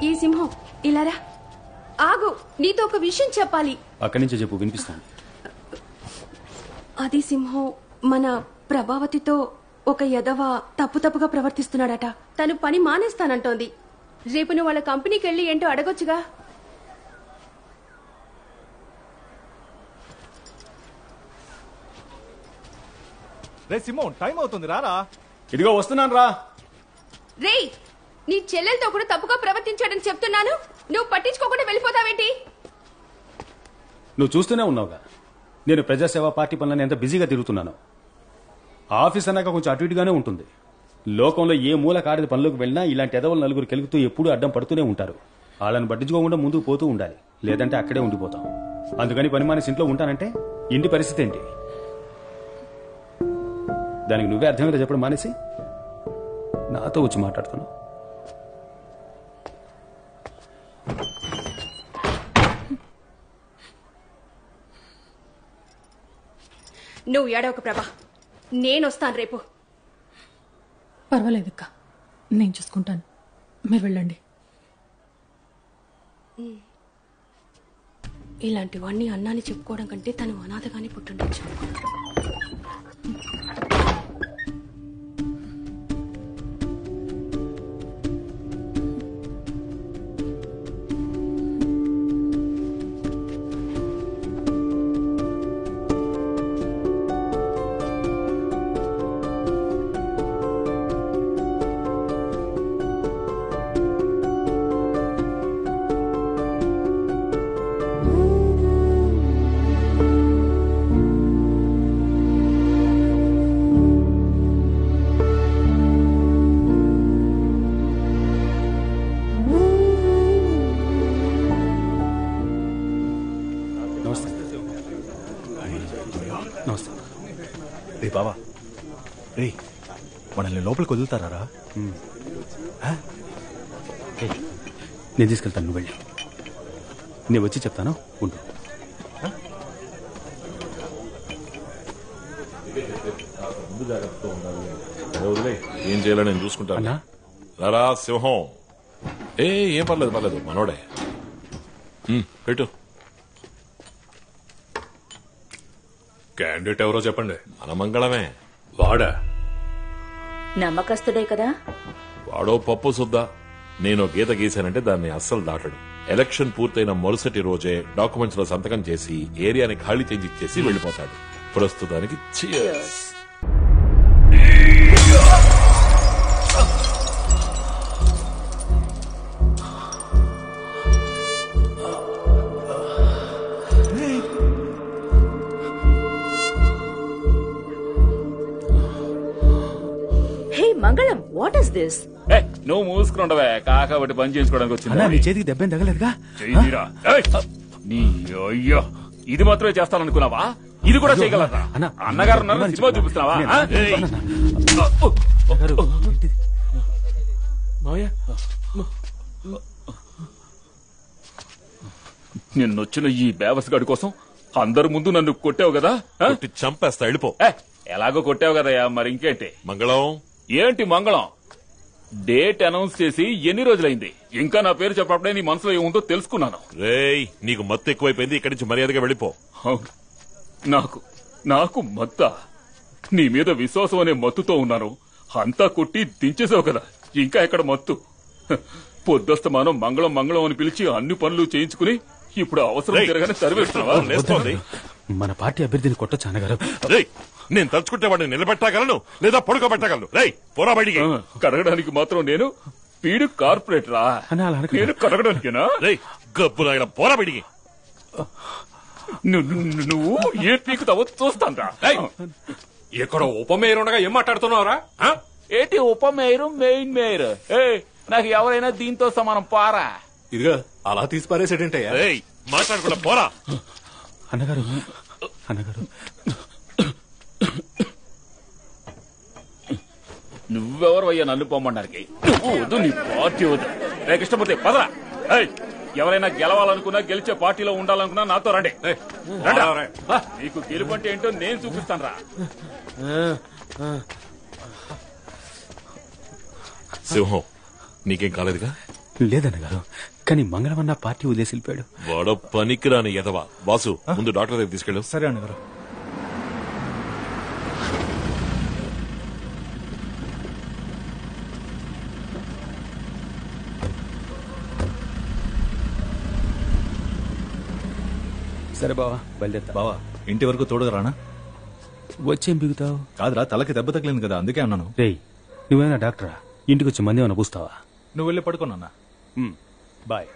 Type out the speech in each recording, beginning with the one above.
ఈ సింహం ఇలారా. ఆగు, నీతో ఒక విషయం చెప్పాలి. అక్కడి నుంచే చెప్పు, వినిపిస్తాను. అది సింహం మన ప్రభావతితో ఒక యదవ తప్పుగా ప్రవర్తిస్తున్నాడట. తను పని మానేస్తానంటోంది. రేపు నువ్వు వాళ్ళ కంపెనీకి వెళ్ళి ఏంటో అడగొచ్చుగా. రే సింహం, టైం అవుతుంది, రారా. ఇదిగో వస్తున్నాను రా. రేయ్, నీ చెల్లెలతో కూడా తప్పుగా ప్రవర్తించాడని చెప్తున్నాను, నువ్వు పట్టించుకోకుండా వెళ్ళిపోతావేంటి? నువ్వు చూస్తూనే ఉన్నావుగా నేను ప్రజాసేవా పార్టీ పనులను ఎంత బిజీగా తిరుగుతున్నాను. ఆఫీస్ అన్నాక కొంచెం అటు ఇటుగానే ఉంటుంది. లోకంలో ఏ మూల కాడిది పనులకు వెళ్ళినా ఇలాంటి ఎదవలు నలుగురు కెలుగుతూ ఎప్పుడూ అడ్డం పడుతూనే ఉంటారు. వాళ్ళని పట్టించుకోకుండా ముందుకు పోతూ ఉండాలి, లేదంటే అక్కడే ఉండిపోతాం. అందుకని పని మానేసి ఇంట్లో ఉంటానంటే ఇంటి పరిస్థితి ఏంటి? దానికి నువ్వే అర్థమైతే చెప్పడం మానేసి నాతో వచ్చి మాట్లాడుతున్నావు. నువ్వు ఏడవక ప్రభా, నేనొస్తాను రేపు. పర్వాలేదక్క, నేను చూసుకుంటాను, మీరు వెళ్ళండి. ఇలాంటివన్నీ అన్నాన్ని చెప్పుకోవడం కంటే తను అనాథగానే పుట్టుండొచ్చు. రే బావా, రే మనల్ని లోపలికి వదులుతారా? నేను తీసుకెళ్తాను, నువ్వు వెళ్ళి. నేను వచ్చి చెప్తాను, ఉండు. ఏం చేయాలో నేను చూసుకుంటాను. రారా సింహం. ఏం పర్లేదు మనోడే. పెట్టు. క్యాండిడేట్ ఎవరో చెప్పండి. మన మంగళమే. వాడా? నమ్మకస్తుడే కదా. వాడో పప్పు సుద్దా. నేను గీత గీశానంటే దాన్ని అస్సలు దాటడు. ఎలక్షన్ పూర్తయిన మరుసటి రోజే డాక్యుమెంట్స్ లో సంతకం చేసి ఏరియాని ఖాళీ చేంజ్ ఇచ్చేసి వెళ్లిపోతాడు. ప్రస్తుతానికి cheers. మంగళం, వాట్ ఇస్ దిస్? నువ్వు మూసుకుండవే, కాకబట్టి పని చేయించుకోవడానికి వచ్చింది. చేతికి దెబ్బేం తగలేదుగా? నీ అయ్యో, ఇది మాత్రమే చేస్తాననుకున్నావా? ఇది కూడా చేయగలరా? అన్నగారు సినిమా చూపిస్తున్నావా? నిన్నొచ్చిన ఈ బేవస్గాడి కోసం అందరి ముందు నన్ను కొట్టావు కదా? చంపేస్తా, వెళ్ళిపో. ఎలాగో కొట్టావు కదయ్యా, మరి ఇంకేంటి? మంగళం ఏంటి మంగళం? డేట్ అనౌన్స్ చేసి ఎన్ని రోజులైంది? ఇంకా నా పేరు చెప్పప్పుడే నీ మనసులో ఏముందో తెలుసుకున్నాను. రేయ్, నీకు మత్తు ఎక్కువైపోయింది. ఇక్కడి నుంచి మర్యాదగా వెళ్ళిపో. నాకు మత్త? నీ మీద విశ్వాసం అనే మత్తుతో ఉన్నాను. అంతా కొట్టి దించేసావు కదా, ఇంకా ఎక్కడ మత్తు? పొద్దస్తమానం మంగళం మంగళం అని పిలిచి అన్ని పనులు చేయించుకుని ఇప్పుడు అవసరం తిరగానే తరివేస్తున్నావా? మన పార్టీ అభ్యర్థిని కొట్టొచ్చు అన్నగారు. నేను తలుచుకుంటే వాడిని నిలబెట్టగలను, లేదా పడుకోబెట్టగలను. రేయ్, పోరా బయటికి. కడగడానికి మాత్రం నేను పీడు కార్పొరేటరా? నేను కడగడానికేనా? రేయ్, గబ్బు నాయన, పోరా బయటికి. నువ్వు ఏ పీకుతావో చూస్తాంరా. ఇక్కడ ఉప మేయర్ ఉండగా ఏం మాట్లాడుతున్నావురా? ఏంటి ఉప మేయరు, మెయిన్ మేయర్? నాకు ఎవరైనా దీంతో సమానం, పారా. ఇదిగా అలా తీసి పారేసేటంటే మాట్లాడకుండా పోరా. అన్నగారు నువ్వెవరు నన్ను పొమ్మడానికి? నువ్వు వద్దు, నీ పార్టీ వద్దు. రే కృష్ణమూర్తి, పదరా. ఎవరైనా గెలవాలనుకున్నా, గెలిచే పార్టీలో ఉండాలనుకున్నా నాతో రండి. నీకు గెలుపు అంటే ఏంటో నేను చూపిస్తాను రా. సింహం, నీకేం కాలేదుగా? లేదన్నగారు, కానీ మంగళవన్న పార్టీ వదిలేసి వెళ్ళిపోయాడు. వాడో పనికిరాని ఎదవా. వాసు, ముందు డాక్టర్ దగ్గర తీసుకెళ్ళు. సరే అన్నగారు. సరే బావా, బయలుదేరుతా. బావా, ఇంటి వరకు తోడుగా రానా? వచ్చేం బిగుతావు? కాదురా, తలకి దెబ్బ తగిలింది కదా, అందుకే అన్నాను. రేయ్, నువ్వేనా డాక్టరా? ఇంటికి వచ్చి మంది ఏమైనా పూస్తావా? నువ్వు వెళ్ళి పడుకోనన్నా. బాయ్.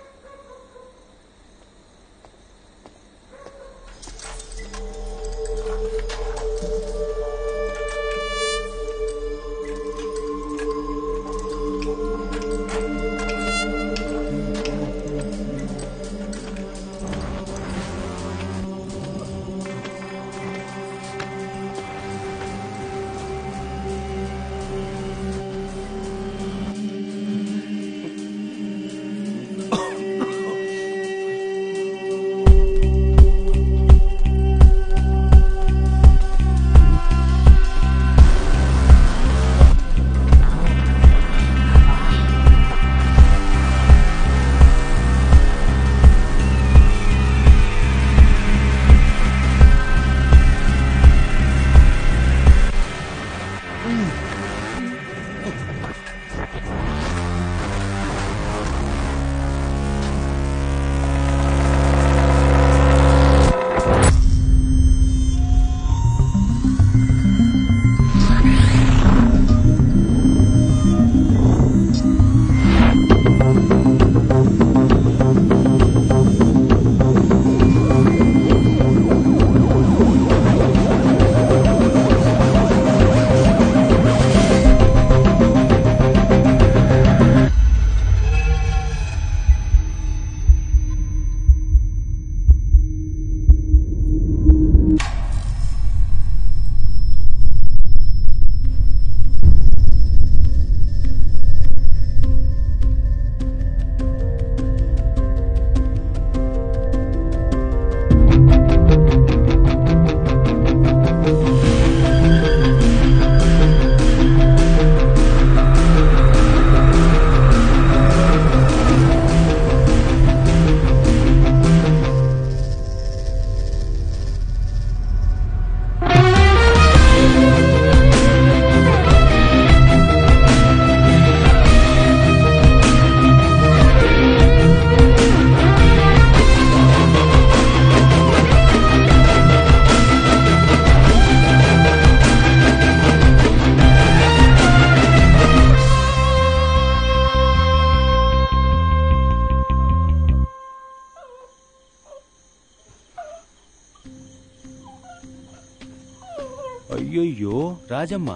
అయ్యయ్యో రాజమ్మ,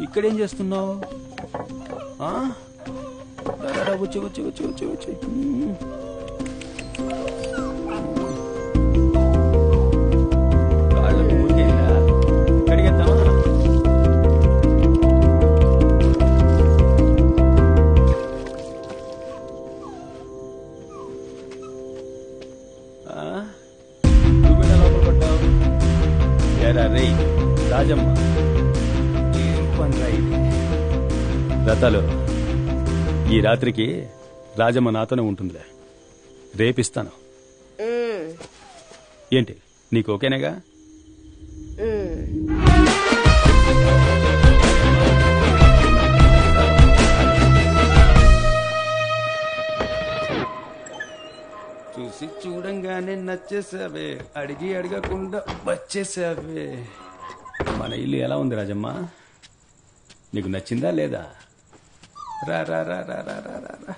ఇక్కడేం చేస్తున్నావు? వచ్చి వచ్చి వచ్చి వచ్చి వచ్చి కాళ్ళకు ఊరికేనా? కడిగేద్దామా? నువ్వేనా లోపల పడ్డావు? ఏరా రే రాజమ్మ, ఏం పని రా ఇది? రతాలు, ఈ రాత్రికి రాజమ్మ నాతోనే ఉంటుందిలే. రేపిస్తాను. ఏంటి, నీకు ఓకేనేగా? చూసి చూడంగానే నచ్చేసావే, అడిగి అడగకుండా వచ్చేసావే. మన ఇల్లు ఎలా ఉంది రాజమ్మ? నీకు నచ్చిందా లేదా? రా రా రా రా రా రా రా రా.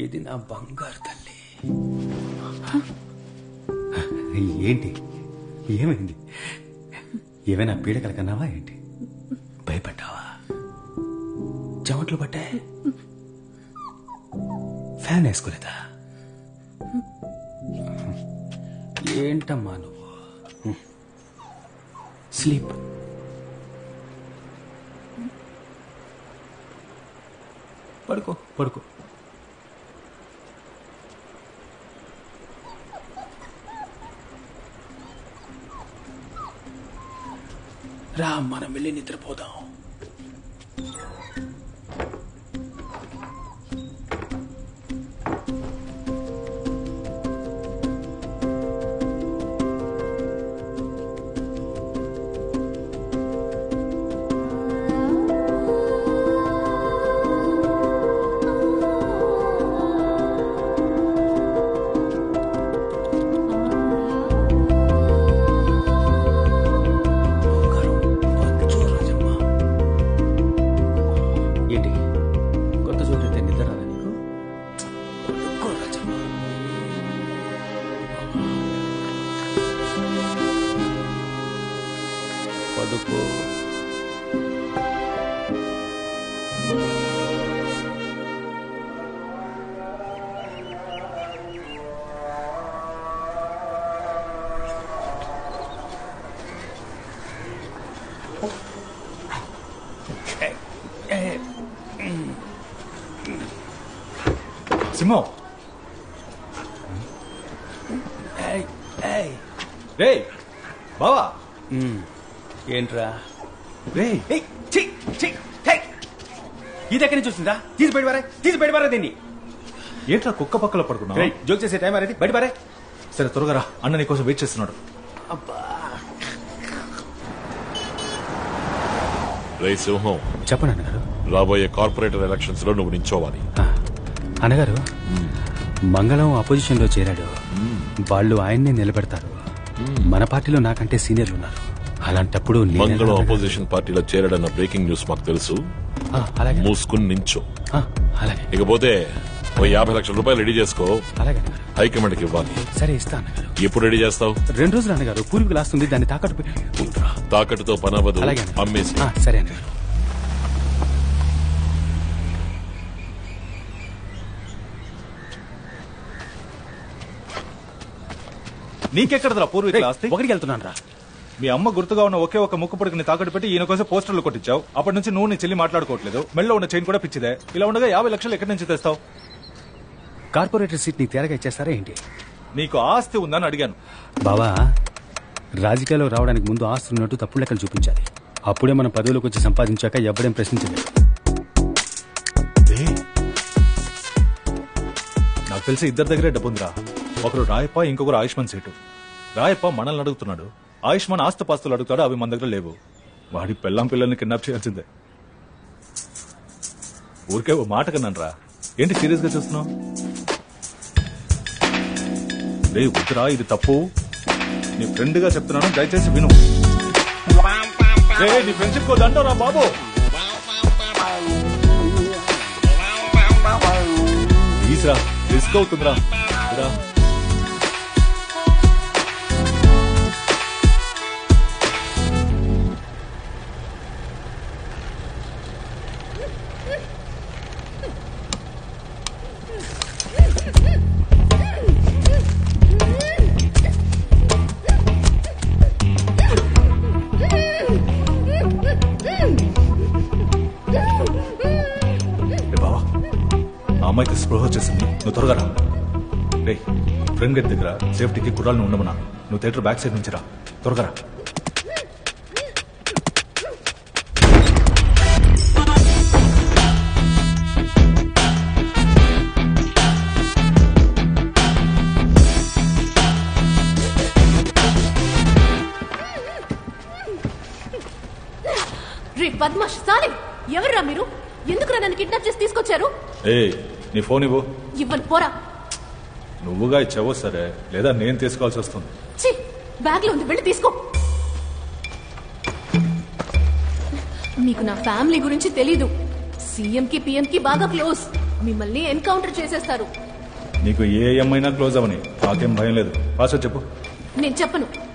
ఏది నా బంగారు తల్లి? ఏంటి, ఏమైంది? ఏమైనా పీడకల కన్నావా ఏంటి? భయపడ్డావా? చెమట్లు పట్టాయి? ఫ్యాన్ వేసుకోలేదా? ఏంటమ్మా నువ్వు? స్లీప్. పడుకో పడుకో. రా మనం వెళ్ళి నిద్రపోదాం. సింహం రే బావా ఏంట్రా రే ఇది ఎక్కడి నుంచి వస్తుందా? తీసి బయటపారా దీన్ని. ఏంట్రా కుక్క పక్కలో పడుకున్నావు? జోక్ చేసే టైం అనేది బయటపారే. సరే త్వరగా రా, అన్న నీకోసం వెయిట్ చేస్తున్నాడు. రే సింహం, చెప్పండి అన్నగారు. రాబోయే కార్పొరేటర్ ఎలక్షన్స్ లో నువ్వు నించోవాలి. అన్నగారు, మంగళం అపోజిషన్ లో చేరాడు. వాళ్ళు ఆయన్నే నిలబెడతారు. మన పార్టీలో నాకంటే సీనియర్లు ఉన్నారు. అలాంటప్పుడు మంగళం అపోజిషన్ పార్టీలో చేరాడన్న బ్రేకింగ్ న్యూస్ మాకు తెలుసు. మూసుకుని నించో. అలాగే. ఇకపోతే ఓ 50 లక్షల రూపాయలు రెడీ చేసుకో. అలాగే హైకమాండ్ కి ఇవ్వాలి. సరే ఇస్తా అన్నగారు. ఎప్పుడు రెడీ చేస్తావు? 2 రోజులు అన్నగారు. పూర్వీకులు ఆస్తుంది, దాన్ని తాకట్టు తాకట్టుతో పనవదు. అలాగే అమ్మేసి. సరే అన్నగారు. నీకెక్కడదా పూర్వీకుల ఆస్తి? ఒకటికి వెళ్తున్నాను రా. మీ అమ్మ గుర్తుగా ఉన్న ఒకే ఒక ముక్కు పొడికి తాకట్టు పెట్టి ఈయన కోసం పోస్టర్లు కొట్టించావు. అప్పటి నుంచి నువ్వు నీ చెల్లి మాట్లాడుకోవట్లేదు. మెళ్ళలో ఉన్న చైన్ కూడా పిచ్చిదే. ఇలా ఉండగా 50 లక్షలు ఎక్కడి నుంచి తెస్తావు? కార్పొరేటర్ సీట్ నీ తేరగా ఇచ్చేస్తారా ఏంటి? నీకు ఆస్తి ఉందని అడిగాను. బావా, రాజకీయాల్లో రావడానికి ముందు ఆస్తి ఉన్నట్టు తప్పుడు లెక్కలు చూపించాలి. అప్పుడే మనం పదవిలోకి వచ్చి సంపాదించాక ఎవడేం ప్రశ్నించలేదు. నాకు తెలిసి ఇద్దరి దగ్గరే డబ్బుందిరా. ఒకరు రాయప్ప, ఇంకొకరు ఆయుష్మాన్ సేటు. రాయప్ప మనల్ని అడుగుతున్నాడు, ఆయుష్మాన్ ఆస్తిపాస్తులు అడుగుతాడు. అవి మన దగ్గర లేవు. వాడి పెళ్ళాం పిల్లల్ని కిడ్నాప్ చేయాల్సిందే. ఊరికే ఓ మాట కన్నాను రా. ఏంటి సీరియస్ గా చూస్తున్నావు? రే వద్దురా, ఇది తప్పు. నీ ఫ్రెండ్ గా చెప్తున్నాను, దయచేసి విను. నీ ఫ్రెండ్షిప్ కో దండరా బాబు. ప్లీజ్ రా, రిస్క్ అవుతుందిరా. అమ్మాయికి స్పృహ వచ్చేసింది, నువ్వు త్వరగా రా. రే ఫ్రెండ్ గేట్ దగ్గర సేఫ్టీకి కుర్రాలను ఉండమన్నా. నువ్వు థియేటర్ బ్యాక్ సైడ్ నుంచి రా, త్వరగా రా. రే బద్మాష్ సాలిం, ఎవర్రా మీరు? ఎందుకురా నన్ను కిడ్నాప్ చేసి తీసుకొచ్చారు? నీ ఫోన్ ఇవ్వు. ఇవ్వను, పోరా. నువ్వుగా ఇచ్చావో సరే, లేదా నేను తీసుకోవాల్సి వస్తుంది. బ్యాగ్ లో ఉంది, వెళ్ళి తీసుకో. మీకు నా ఫ్యామిలీ గురించి తెలీదు. సీఎం కి పిఎం కి బాగా క్లోజ్. మిమ్మల్ని ఎన్కౌంటర్ చేసేస్తారు. నీకు ఏ ఏమైనా క్లోజ్ అవని, నాకేం భయం లేదు. పాస్వర్డ్ చెప్పు. నేను చెప్పను.